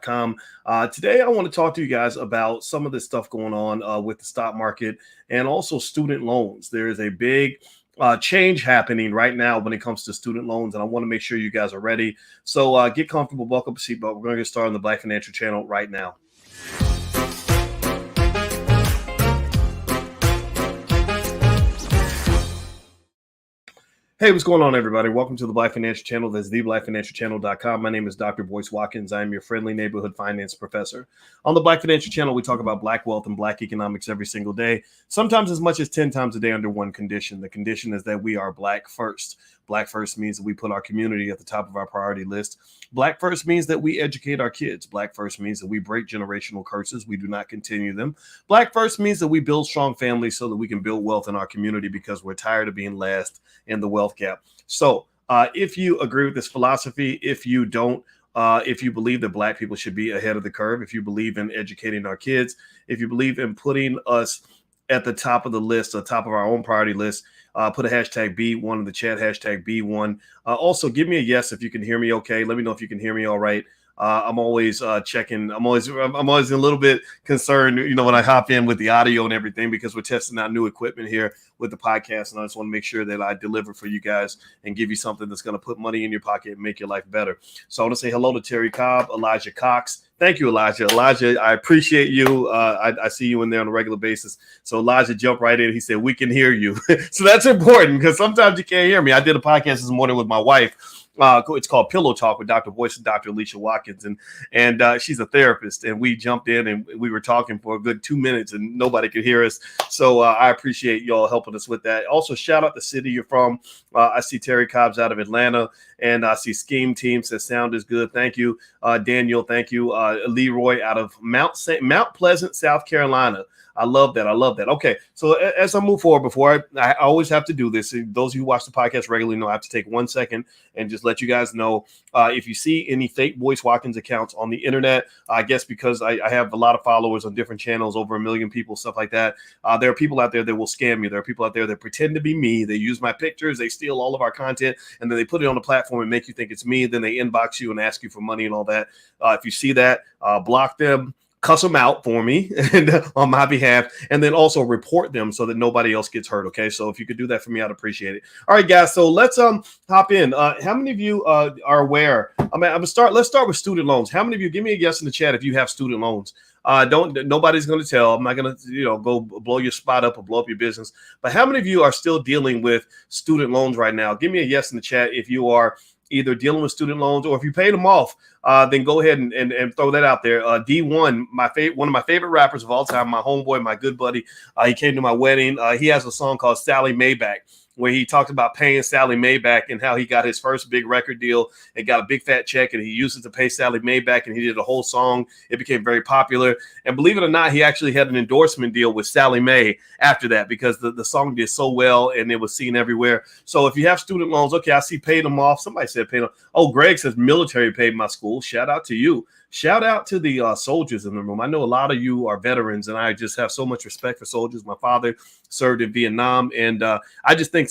Today, I want to talk to you guys about some of this stuff going on with the stock market and also student loans. There is a big change happening right now when it comes to student loans, and I want to make sure you guys are ready. So get comfortable, buckle up a seatbelt. We're going to get started on the Black Financial Channel right now. Hey, what's going on, everybody? Welcome to the Black Financial Channel. That's theblackfinancialchannel.com. My name is Dr. Boyce Watkins. I am your friendly neighborhood finance professor. On the Black Financial Channel, we talk about Black wealth and Black economics every single day, sometimes as much as 10 times a day under one condition. The condition is that we are Black first. Black first means that we put our community at the top of our priority list. Black first means that we educate our kids. Black first means that we break generational curses. We do not continue them. Black first means that we build strong families so that we can build wealth in our community because we're tired of being last in the wealth gap. So if you agree with this philosophy, if you don't, if you believe that Black people should be ahead of the curve, if you believe in educating our kids, if you believe in putting us at the top of the list, the top of our own priority list, put a hashtag B1 in the chat, hashtag B1. Also, give me a yes if you can hear me okay. Let me know if you can hear me all right. I'm always checking. I'm always a little bit concerned, when I hop in with the audio and everything, because we're testing out new equipment here with the podcast, and I just want to make sure that I deliver for you guys and give you something that's going to put money in your pocket and make your life better. So I want to say hello to Terry Cobb, Elijah Cox. Thank you, Elijah. Elijah, I appreciate you. I see you in there on a regular basis. So Elijah jumped right in. He said, we can hear you. So that's important because sometimes you can't hear me. I did a podcast this morning with my wife. It's called Pillow Talk with Dr. Boyce and Dr. Alicia Watkins, and she's a therapist, and we jumped in and we were talking for a good 2 minutes and nobody could hear us. So I appreciate y'all helping us with that. Also, shout out the city you're from. I see Terry Cobb's out of Atlanta, and I see Scheme Team says sound is good. Thank you, Daniel. Thank you, Leroy out of Mount Pleasant, South Carolina. I love that. Okay, so as I move forward, I always have to do this. Those of you who watch the podcast regularly know I have to take 1 second and just let you guys know if you see any fake Boyce Watkins accounts on the internet, I guess because I have a lot of followers on different channels, over 1 million people, stuff like that. There are people out there that will scam you. There are people out there that pretend to be me. They use my pictures. They steal all of our content, and then they put it on the platform and make you think it's me. Then they inbox you and ask you for money and all that. If you see that, block them. Cuss them out for me and on my behalf, and then also report them so that nobody else gets hurt. Okay, so if you could do that for me, I'd appreciate it. All right, guys. So let's hop in. How many of you are aware? Let's start with student loans. How many of you? Give me a yes in the chat if you have student loans. Nobody's going to tell. I'm not going to, go blow your spot up or blow up your business. But how many of you are still dealing with student loans right now? Give me a yes in the chat if you are either dealing with student loans or if you paid them off. Then go ahead and throw that out there. D1, one of my favorite rappers of all time, my homeboy, my good buddy. He came to my wedding. He has a song called Sally Maybach, where he talked about paying Sally Maybach and how he got his first big record deal and got a big fat check, and he used it to pay Sally Maybach, and he did a whole song. It became very popular. And believe it or not, he actually had an endorsement deal with Sally Mae after that because the song did so well and it was seen everywhere. So if you have student loans, okay, I see paid them off. Somebody said paid them. Oh, Greg says military paid my school. Shout out to you. Shout out to the soldiers in the room. I know a lot of you are veterans, and I just have so much respect for soldiers. My father served in Vietnam, and I just think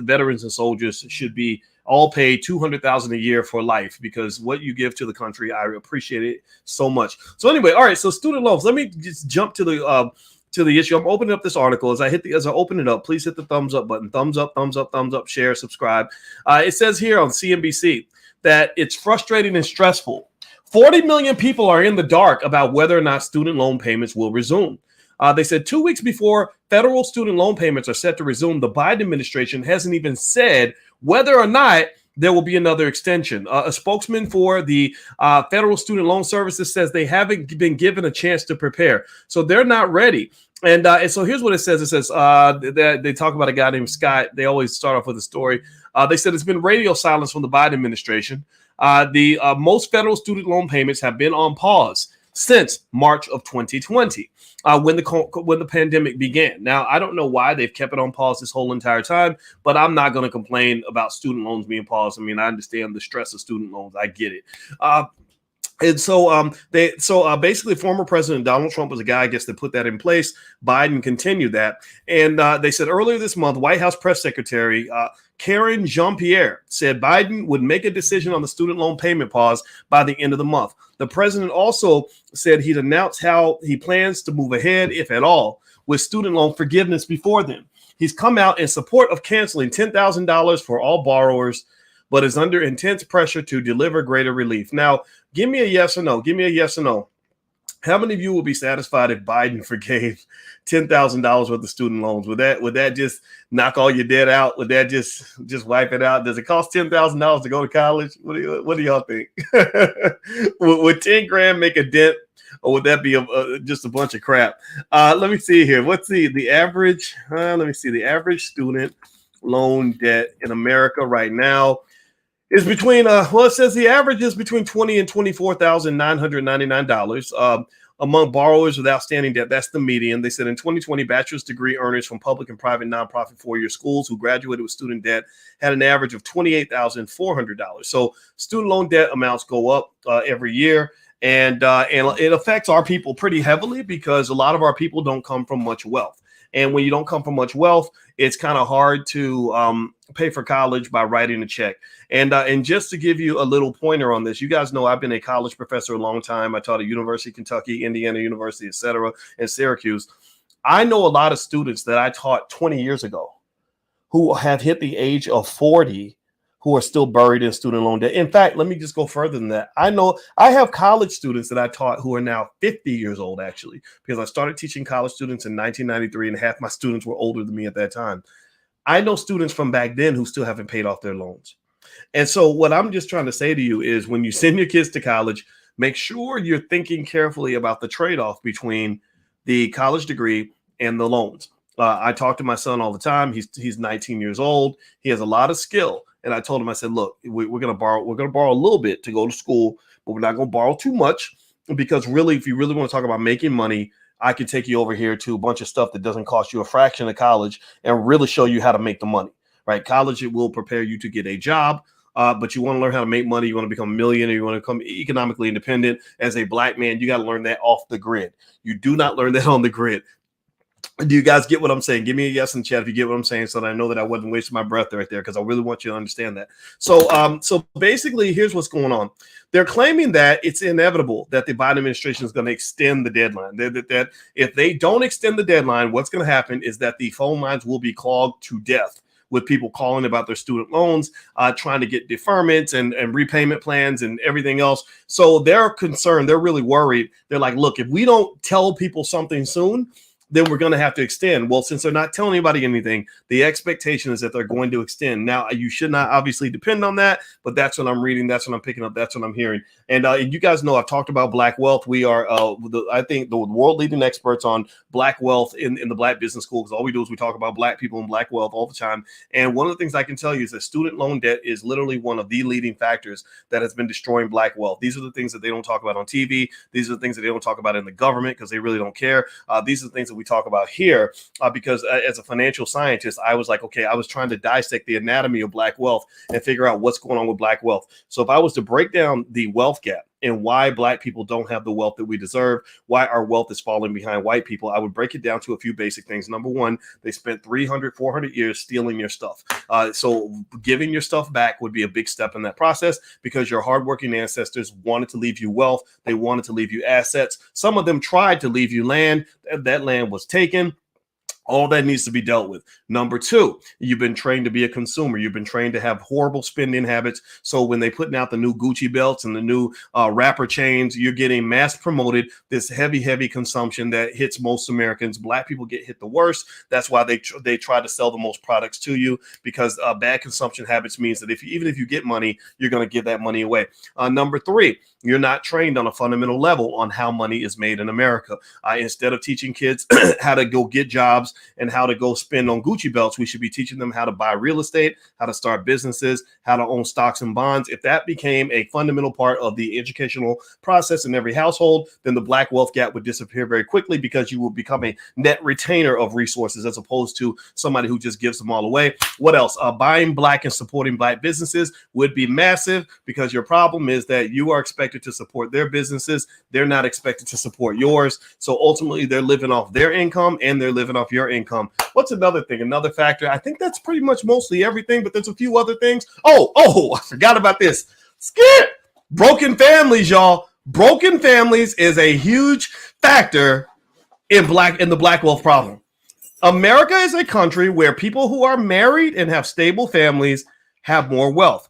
veterans and soldiers should be all paid $200,000 a year for life, because what you give to the country, I appreciate it so much. So anyway, all right. So student loans. Let me just jump to the issue. I'm opening up this article. As I open it up, please hit the thumbs up button. Thumbs up, share, subscribe. It says here on CNBC that it's frustrating and stressful. 40 million people are in the dark about whether or not student loan payments will resume. They said 2 weeks before federal student loan payments are set to resume, the Biden administration hasn't even said whether or not there will be another extension. A spokesman for the Federal Student Loan Services says they haven't been given a chance to prepare. So they're not ready. And so here's what it says. It says they talk about a guy named Scott. They always start off with a story. They said it's been radio silence from the Biden administration. The most federal student loan payments have been on pause since March of 2020, when the pandemic began. Now, I don't know why they've kept it on pause this whole entire time, but I'm not going to complain about student loans being paused. I mean, I understand the stress of student loans. I get it. And so basically former President Donald Trump was a guy, I guess, that put that in place. Biden continued that. And they said earlier this month, White House press secretary Karen Jean-Pierre said Biden would make a decision on the student loan payment pause by the end of the month. The president also said he'd announce how he plans to move ahead, if at all, with student loan forgiveness before then. He's come out in support of canceling $10,000 for all borrowers, but is under intense pressure to deliver greater relief. Now, give me a yes or no. Give me a yes or no. How many of you will be satisfied if Biden forgave $10,000 worth of student loans? Would that just knock all your debt out? Would that just wipe it out? Does it cost $10,000 to go to college? What do y'all think? would 10 grand make a dent, or would that be just a bunch of crap? Let me see here. What's the average? Let me see. The average student loan debt in America right now is between it says the average is between $20,000 and $24,999 among borrowers with outstanding debt. That's the median. They said in 2020, bachelor's degree earners from public and private nonprofit four-year schools who graduated with student debt had an average of $28,400. So student loan debt amounts go up every year. And it affects our people pretty heavily because a lot of our people don't come from much wealth. And when you don't come from much wealth, it's kind of hard to pay for college by writing a check. And just to give you a little pointer on this, you guys know I've been a college professor a long time. I taught at University of Kentucky, Indiana University, etc., and Syracuse. I know a lot of students that I taught 20 years ago who have hit the age of 40 who are still buried in student loan debt. In fact, let me just go further than that. I know I have college students that I taught who are now 50 years old, actually, because I started teaching college students in 1993, and half my students were older than me at that time. I know students from back then who still haven't paid off their loans. And so what I'm just trying to say to you is when you send your kids to college, make sure you're thinking carefully about the trade-off between the college degree and the loans. I talk to my son all the time. He's 19 years old. He has a lot of skill. And I told him, I said, look, we're going to borrow a little bit to go to school, but we're not going to borrow too much, because really, if you really want to talk about making money, I could take you over here to a bunch of stuff that doesn't cost you a fraction of college and really show you how to make the money, right? College, it will prepare you to get a job, but you want to learn how to make money. You want to become a millionaire. You want to become economically independent. As a black man, you got to learn that off the grid. You do not learn that on the grid. Do you guys get what I'm saying? Give me a yes in the chat if you get what I'm saying, so that I know that I wasn't wasting my breath right there, because I really want you to understand that. So basically, here's what's going on. They're claiming that it's inevitable that the Biden administration is going to extend the deadline. That if they don't extend the deadline, what's going to happen is that the phone lines will be clogged to death with people calling about their student loans, trying to get deferments and repayment plans and everything else. So they're concerned. They're really worried. They're like, look, if we don't tell people something soon, then we're going to have to extend. Well, since they're not telling anybody anything, the expectation is that they're going to extend. Now, you should not obviously depend on that, but that's what I'm reading. That's what I'm picking up. That's what I'm hearing. And you guys know I've talked about Black wealth. We are, I think, the world leading experts on Black wealth in the Black Business School, because all we do is we talk about Black people and Black wealth all the time. And one of the things I can tell you is that student loan debt is literally one of the leading factors that has been destroying Black wealth. These are the things that they don't talk about on TV. These are the things that they don't talk about in the government because they really don't care. These are the things that we talk about here because as a financial scientist, I was like, okay, I was trying to dissect the anatomy of Black wealth and figure out what's going on with Black wealth. So if I was to break down the wealth gap and why Black people don't have the wealth that we deserve, why our wealth is falling behind white people, I would break it down to a few basic things. Number one, they spent 300, 400 years stealing your stuff. So giving your stuff back would be a big step in that process, because your hardworking ancestors wanted to leave you wealth. They wanted to leave you assets. Some of them tried to leave you land. That land was taken. All that needs to be dealt with. Number two, you've been trained to be a consumer. You've been trained to have horrible spending habits. So when they putting out the new Gucci belts and the new rapper chains, you're getting mass promoted this heavy consumption that hits most Americans. Black people get hit the worst. That's why they try to sell the most products to you, because bad consumption habits means that even if you get money, you're going to give that money away. Number three, you're not trained on a fundamental level on how money is made in America. Instead of teaching kids how to go get jobs and how to go spend on Gucci belts, we should be teaching them how to buy real estate, how to start businesses, how to own stocks and bonds. If that became a fundamental part of the educational process in every household, then the Black wealth gap would disappear very quickly, because you will become a net retainer of resources as opposed to somebody who just gives them all away. What else? Buying Black and supporting Black businesses would be massive, because your problem is that you are expecting expected to support their businesses. They're not expected to support yours. So ultimately, they're living off their income and they're living off your income. What's another thing? Another factor? I think that's pretty much mostly everything, but there's a few other things. Oh, I forgot about this. Skip! Broken families, y'all. Broken families is a huge factor in the black wealth problem. America is a country where people who are married and have stable families have more wealth.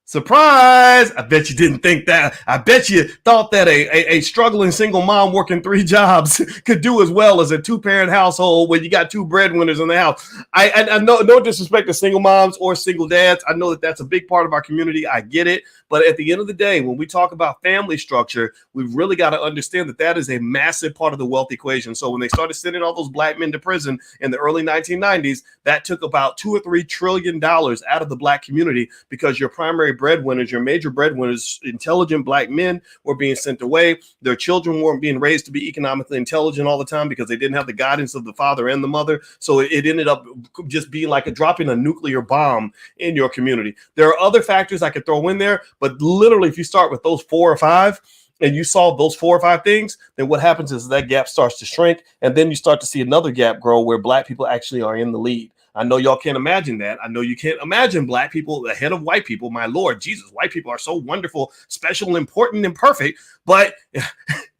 Surprise! I bet you didn't think that. I bet you thought that a struggling single mom working 3 jobs could do as well as a 2-parent household where you got 2 breadwinners in the house. I know, no disrespect to single moms or single dads. I know that that's a big part of our community. I get it. But at the end of the day, when we talk about family structure, we've really got to understand that that is a massive part of the wealth equation. So when they started sending all those black men to prison in the early 1990s, that took about $2 or $3 trillion out of the black community because your primary breadwinners, your major breadwinners, intelligent black men were being sent away. Their children weren't being raised to be economically intelligent all the time because they didn't have the guidance of the father and the mother. So it ended up just being like dropping a nuclear bomb in your community. There are other factors I could throw in there, but literally if you start with those 4 or 5 and you solve those 4 or 5 things, then what happens is that gap starts to shrink. And then you start to see another gap grow where black people actually are in the lead. I know y'all can't imagine that. I know you can't imagine black people ahead of white people. My Lord Jesus, white people are so wonderful, special, important, and perfect. But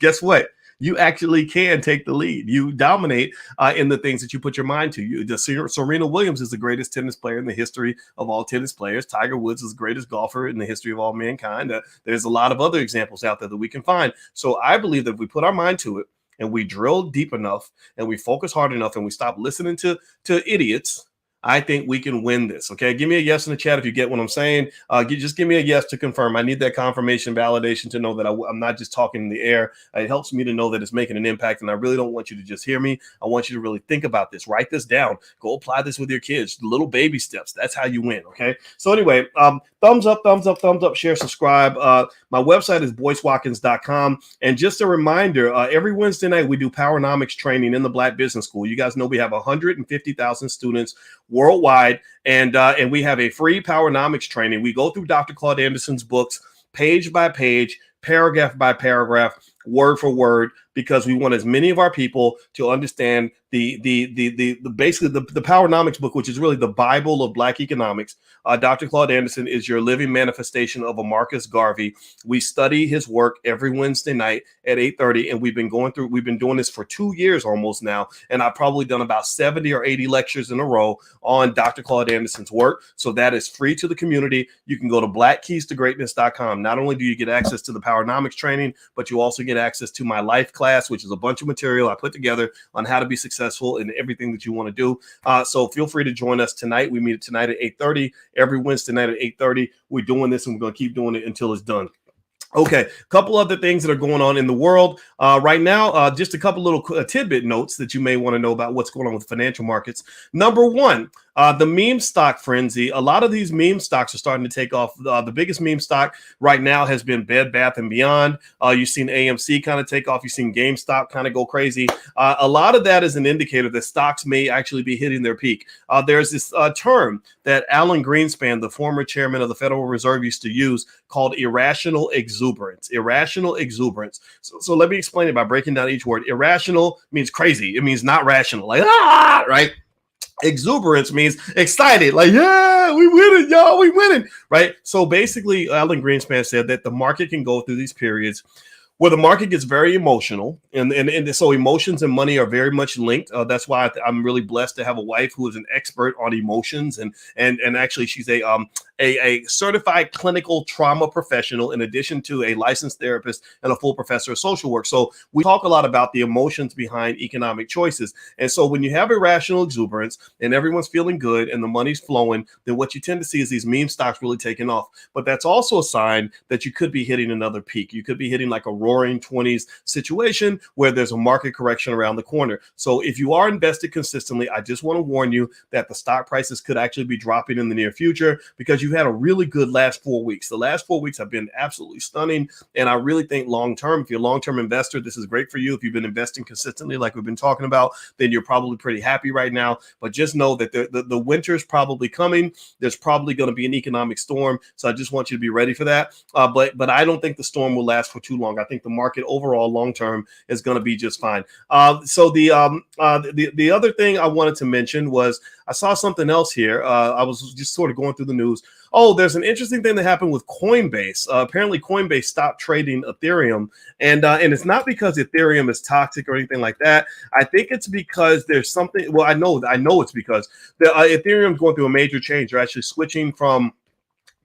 guess what? You actually can take the lead. You dominate in the things that you put your mind to. Serena Williams is the greatest tennis player in the history of all tennis players. Tiger Woods is the greatest golfer in the history of all mankind. There's a lot of other examples out there that we can find. So I believe that if we put our mind to it, and we drill deep enough and we focus hard enough and we stop listening to idiots, I think we can win this. Okay. Give me a yes in the chat if you get what I'm saying. Just give me a yes to confirm. I need that confirmation validation to know that I'm not just talking in the air. It helps me to know that it's making an impact. And I really don't want you to just hear me. I want you to really think about this. Write this down. Go apply this with your kids. Little baby steps. That's how you win. Okay. So anyway, thumbs up, share, subscribe. My website is boycewatkins.com. And just a reminder, every Wednesday night we do Powernomics training in the Black Business School. You guys know we have 150,000 students worldwide, and we have a free Powernomics training. We go through Dr. Claude Anderson's books page by page, paragraph by paragraph, word for word, because we want as many of our people to understand the basically the Powernomics book, which is really the Bible of Black economics. Dr. Claude Anderson is your living manifestation of a Marcus Garvey. We study his work every Wednesday night at 8:30, and we've been doing this for 2 years almost now, and I've probably done about 70 or 80 lectures in a row on Dr. Claude Anderson's work. So that is free to the community. You can go to blackkeystogreatness.com. Not only do you get access to the Powernomics training, but you also get access to my life class, which is a bunch of material I put together on how to be successful in everything that you want to do. So feel free to join us tonight. We meet tonight at 8:30. Every Wednesday night at 8:30. We're doing this and we're going to keep doing it until it's done. Okay, a couple other things that are going on in the world right now. Just a couple little tidbit notes that you may want to know about what's going on with financial markets. Number one, the meme stock frenzy. A lot of these meme stocks are starting to take off. The biggest meme stock right now has been Bed Bath & Beyond. You've seen AMC kind of take off. You've seen GameStop kind of go crazy. A lot of that is an indicator that stocks may actually be hitting their peak. There's this term that Alan Greenspan, the former chairman of the Federal Reserve, used to use called irrational exuberance. Irrational exuberance. So let me explain it by breaking down each word. Irrational means crazy. It means not rational. Like, right? Exuberance means excited, like, yeah, we winning, y'all, we winning, right? So basically, Alan Greenspan said that the market can go through these periods where the market gets very emotional, and so emotions and money are very much linked. That's why I'm really blessed to have a wife who is an expert on emotions, and actually she's a certified clinical trauma professional in addition to a licensed therapist and a full professor of social work. So we talk a lot about the emotions behind economic choices. And so when you have irrational exuberance and everyone's feeling good and the money's flowing, then what you tend to see is these meme stocks really taking off. But that's also a sign that you could be hitting another peak. You could be hitting like a roaring 20s situation where there's a market correction around the corner. So if you are invested consistently, I just want to warn you that the stock prices could actually be dropping in the near future because you've had a really good last 4 weeks. The last 4 weeks have been absolutely stunning. And I really think long-term, if you're a long-term investor, this is great for you. If you've been investing consistently, like we've been talking about, then you're probably pretty happy right now. But just know that the winter is probably coming. There's probably going to be an economic storm. So I just want you to be ready for that. But I don't think the storm will last for too long. I think the market overall long-term is going to be just fine. So the other thing I wanted to mention was I saw something else here. I was just sort of going through the news. Oh, there's an interesting thing that happened with Coinbase. Apparently, Coinbase stopped trading Ethereum, and it's not because Ethereum is toxic or anything like that. I think it's because there's something. Well, I know it's because the Ethereum is going through a major change. They're actually switching from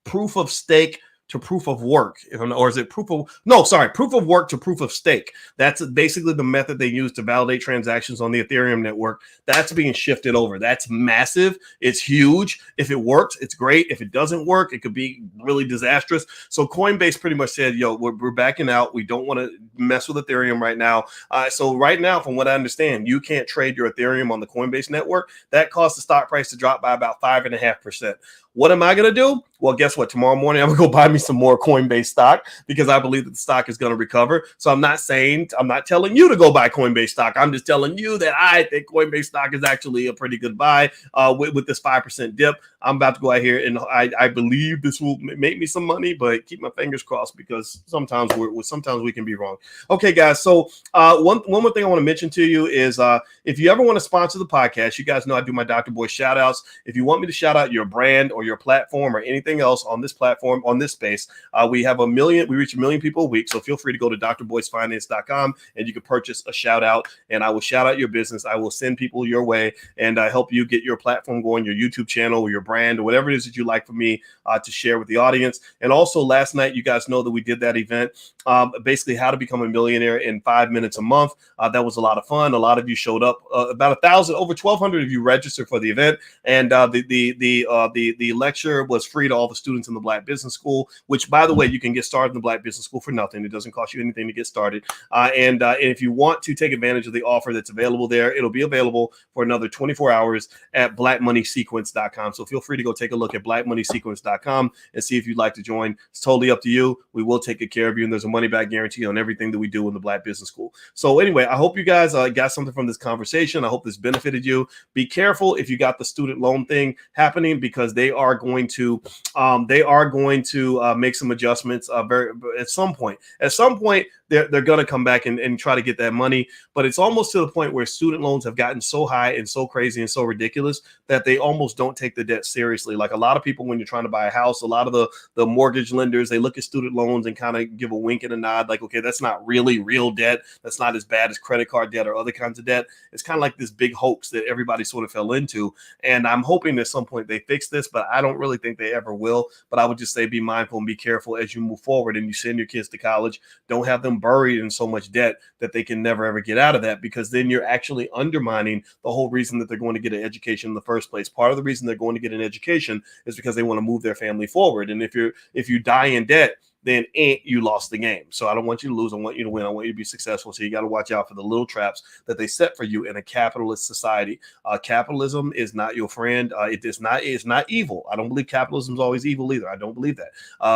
proof of stake to proof of work, or is it proof of work to proof of stake. That's basically the method they use to validate transactions on the Ethereum network. That's being shifted over. That's massive. It's huge. If it works, it's great. If it doesn't work, it could be really disastrous. So Coinbase pretty much said, yo, we're backing out. We don't want to mess with Ethereum right now. So right now, from what I understand, you can't trade your Ethereum on the Coinbase network. That caused the stock price to drop by about 5.5%. What am I going to do? Well, guess what? Tomorrow morning, I'm going to go buy me some more Coinbase stock because I believe that the stock is going to recover. So I'm not telling you to go buy Coinbase stock. I'm just telling you that I think Coinbase stock is actually a pretty good buy with this 5% dip. I'm about to go out here and I believe this will make me some money, but keep my fingers crossed because sometimes we can be wrong. Okay, guys. So one more thing I want to mention to you is if you ever want to sponsor the podcast, you guys know I do my Dr. Boyce shout outs. If you want me to shout out your brand or your platform or anything else on this platform, on this space, we reach 1 million people a week. So feel free to go to drboycefinance.com and you can purchase a shout out and I will shout out your business. I will send people your way and help you get your platform going, your YouTube channel or your brand or whatever it is that you like for me to share with the audience. And also last night, you guys know that we did that event, basically how to become a millionaire in 5 minutes a month. That was a lot of fun. A lot of you showed up, about 1,000, over 1,200 of you registered for the event. And the lecture was free to all the students in the Black Business School, which, by the way, you can get started in the Black Business School for nothing. It doesn't cost you anything to get started. And if you want to take advantage of the offer that's available there, it'll be available for another 24 hours at blackmoneysequence.com. So feel free to go take a look at blackmoneysequence.com and see if you'd like to join. It's totally up to you. We will take good care of you, and there's a money back guarantee on everything that we do in the Black Business School. So anyway, I hope you guys got something from this conversation. I hope this benefited you. Be careful if you got the student loan thing happening because they are going to make some adjustments at some point. At some point, they're going to come back and try to get that money. But it's almost to the point where student loans have gotten so high and so crazy and so ridiculous that they almost don't take the debt seriously. Like a lot of people, when you're trying to buy a house, a lot of the mortgage lenders, they look at student loans and kind of give a wink and a nod like, okay, that's not really real debt. That's not as bad as credit card debt or other kinds of debt. It's kind of like this big hoax that everybody sort of fell into. And I'm hoping at some point they fix this, but I don't really think they ever will. But I would just say be mindful and be careful as you move forward and you send your kids to college. Don't have them buried in so much debt that they can never ever get out of that, because then you're actually undermining the whole reason that they're going to get an education in the first place. Part of the reason they're going to get an education is because they want to move their family forward. And if you die in debt, then you lost the game. So I don't want you to lose. I want you to win. I want you to be successful. So you got to watch out for the little traps that they set for you in a capitalist society. Capitalism is not your friend. It's not evil. I don't believe capitalism is always evil either. I don't believe that.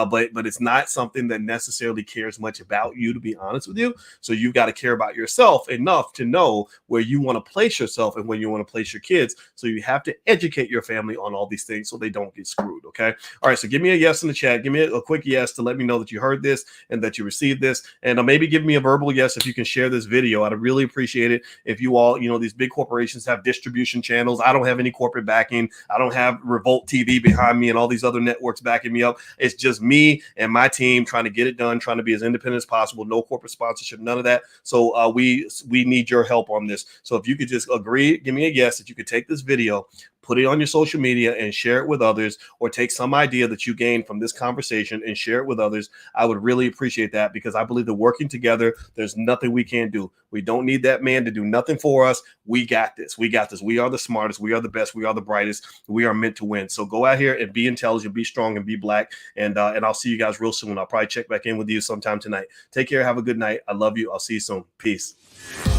But it's not something that necessarily cares much about you, to be honest with you. So you've got to care about yourself enough to know where you want to place yourself and where you want to place your kids. So you have to educate your family on all these things so they don't get screwed. Okay. All right. So give me a yes in the chat. Give me a quick yes to let me know that you heard this and that you received this, and maybe give me a verbal yes if you can share this video. I'd really appreciate it. If you all, these big corporations have distribution channels. I don't have any corporate backing. I don't have Revolt TV behind me and all these other networks backing me up. It's just me and my team trying to get it done, trying to be as independent as possible. No corporate sponsorship, none of that. So we need your help on this. So if you could just agree, give me a yes that you could take this video, put it on your social media and share it with others, or take some idea that you gained from this conversation and share it with others. I would really appreciate that, because I believe that working together, there's nothing we can't do. We don't need that man to do nothing for us. We got this. We got this. We are the smartest. We are the best. We are the brightest. We are meant to win. So go out here and be intelligent, be strong, and be black. And I'll see you guys real soon. I'll probably check back in with you sometime tonight. Take care. Have a good night. I love you. I'll see you soon. Peace.